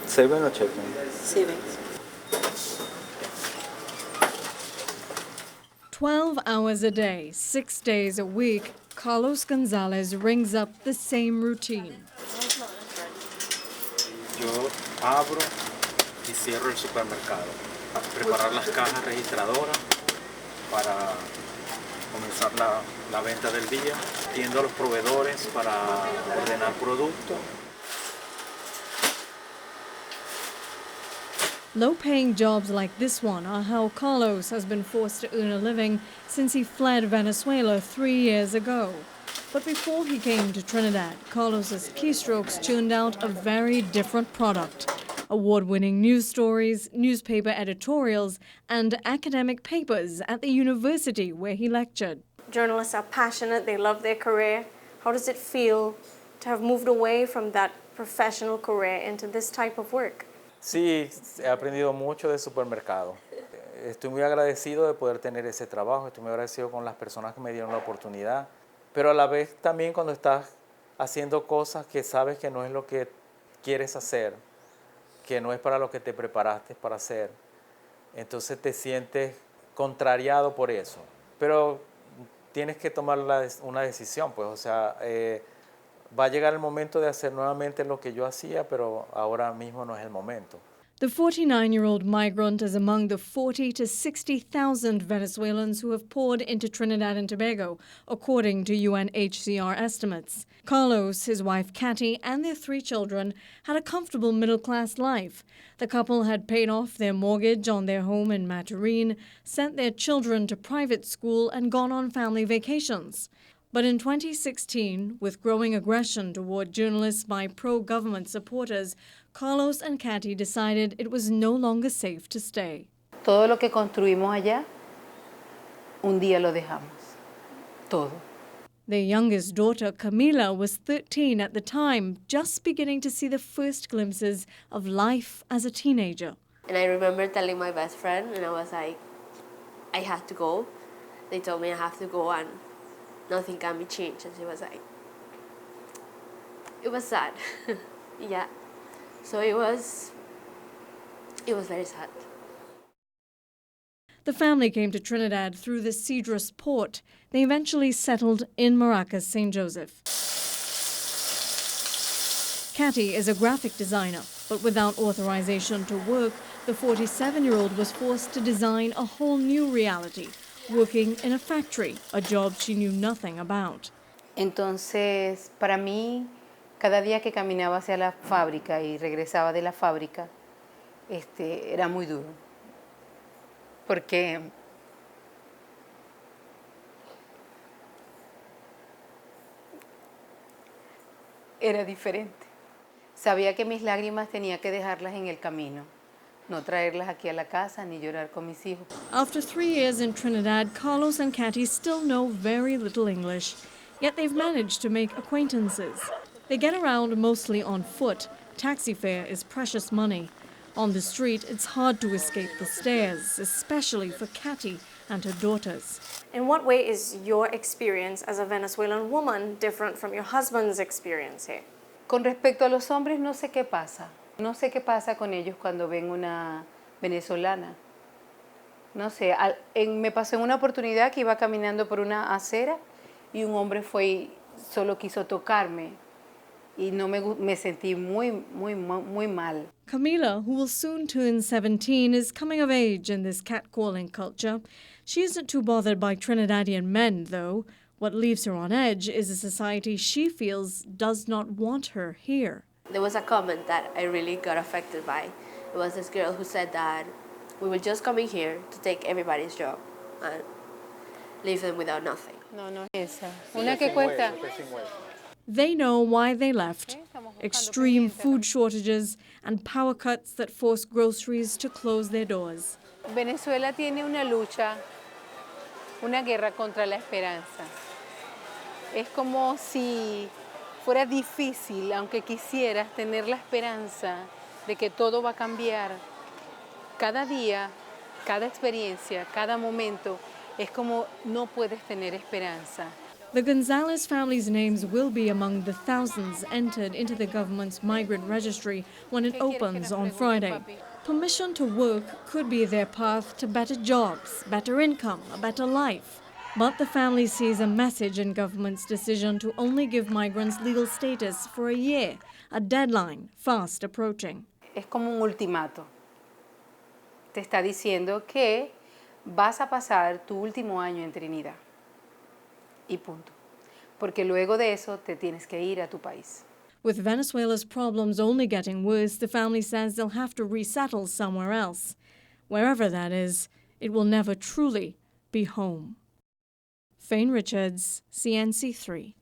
Saving or checking? Savings. 12 hours a day, 6 days a week, Carlos Gonzalez rings up the same routine. Yo abro y cierro el supermercado. Preparar las cajas registradoras para comenzar la venta del día. Atiendo a los proveedores para ordenar productos. Low-paying jobs like this one are how Carlos has been forced to earn a living since he fled Venezuela 3 years ago. But before he came to Trinidad, Carlos's keystrokes churned out a very different product. Award-winning news stories, newspaper editorials, and academic papers at the university where he lectured. Journalists are passionate, they love their career. How does it feel to have moved away from that professional career into this type of work? Sí, he aprendido mucho de supermercado. Estoy muy agradecido de poder tener ese trabajo, estoy muy agradecido con las personas que me dieron la oportunidad, pero a la vez también cuando estás haciendo cosas que sabes que no es lo que quieres hacer, que no es para lo que te preparaste para hacer, entonces te sientes contrariado por eso, pero tienes que tomar una decisión, pues, o sea, va a llegar el momento de hacer nuevamente lo que yo hacía, pero ahora mismo no es el momento. The 49-year-old migrant is among the 40 to 60,000 Venezuelans who have poured into Trinidad and Tobago, according to UNHCR estimates. Carlos, his wife Katty, and their 3 children had a comfortable middle-class life. The couple had paid off their mortgage on their home in Maturin, sent their children to private school, and gone on family vacations. But in 2016, with growing aggression toward journalists by pro-government supporters, Carlos and Katty decided it was no longer safe to stay. Todo lo que construimos allá, un día lo dejamos. Todo. Their youngest daughter, Camila, was 13 at the time, just beginning to see the first glimpses of life as a teenager. And I remember telling my best friend, and I was like, I had to go. They told me I have to go and nothing can be changed. And she was like, it was sad. Yeah. So it was very sad. The family came to Trinidad through the Cedrus port. They eventually settled in Maracas, St. Joseph. Katty is a graphic designer, but without authorization to work, the 47-year-old was forced to design a whole new reality, working in a factory, a job she knew nothing about. Entonces, para mí, cada día que caminaba hacia la fábrica y regresaba de la fábrica, era muy duro. Porque era diferente. Sabía que mis lágrimas tenía que dejarlas en el camino, no traerlas aquí a la casa ni llorar con mis hijos. After 3 years in Trinidad, Carlos and Katty still know very little English, yet they've managed to make acquaintances. They get around mostly on foot. Taxi fare is precious money. On the street, it's hard to escape the stares, especially for Katty and her daughters. In what way is your experience as a Venezuelan woman different from your husband's experience here? Con respecto a los hombres, no sé qué pasa. No sé qué pasa con ellos cuando ven una venezolana. No sé, me pasó en una oportunidad que iba caminando por una acera y un hombre fue y solo quiso tocarme. Y no me sentí muy mal. Camila, who will soon turn 17, is coming of age in this catcalling culture. She isn't too bothered by Trinidadian men, though. What leaves her on edge is a society she feels does not want her here. There was a comment that I really got affected by. It was this girl who said that we were just coming here to take everybody's job and leave them without nothing. No esa. Una que cuesta. They know why they left. Extreme food shortages and power cuts that force groceries to close their doors. Venezuela tiene una lucha, una guerra contra la esperanza. Es como si fuera difícil, aunque quisieras tener la esperanza de que todo va a cambiar. Cada día, cada experiencia, cada momento, es como no puedes tener esperanza. The Gonzalez family's names will be among the thousands entered into the government's migrant registry when it opens on Friday. Permission to work could be their path to better jobs, better income, a better life. But the family sees a message in government's decision to only give migrants legal status for a year, a deadline fast approaching. Es como un ultimato. Te está diciendo que vas a pasar tu último año en Trinidad. Y punto. Porque luego de eso te tienes que ir a tu país. With Venezuela's problems only getting worse, the family says they'll have to resettle somewhere else. Wherever that is, it will never truly be home. Fane Richards, CNC3.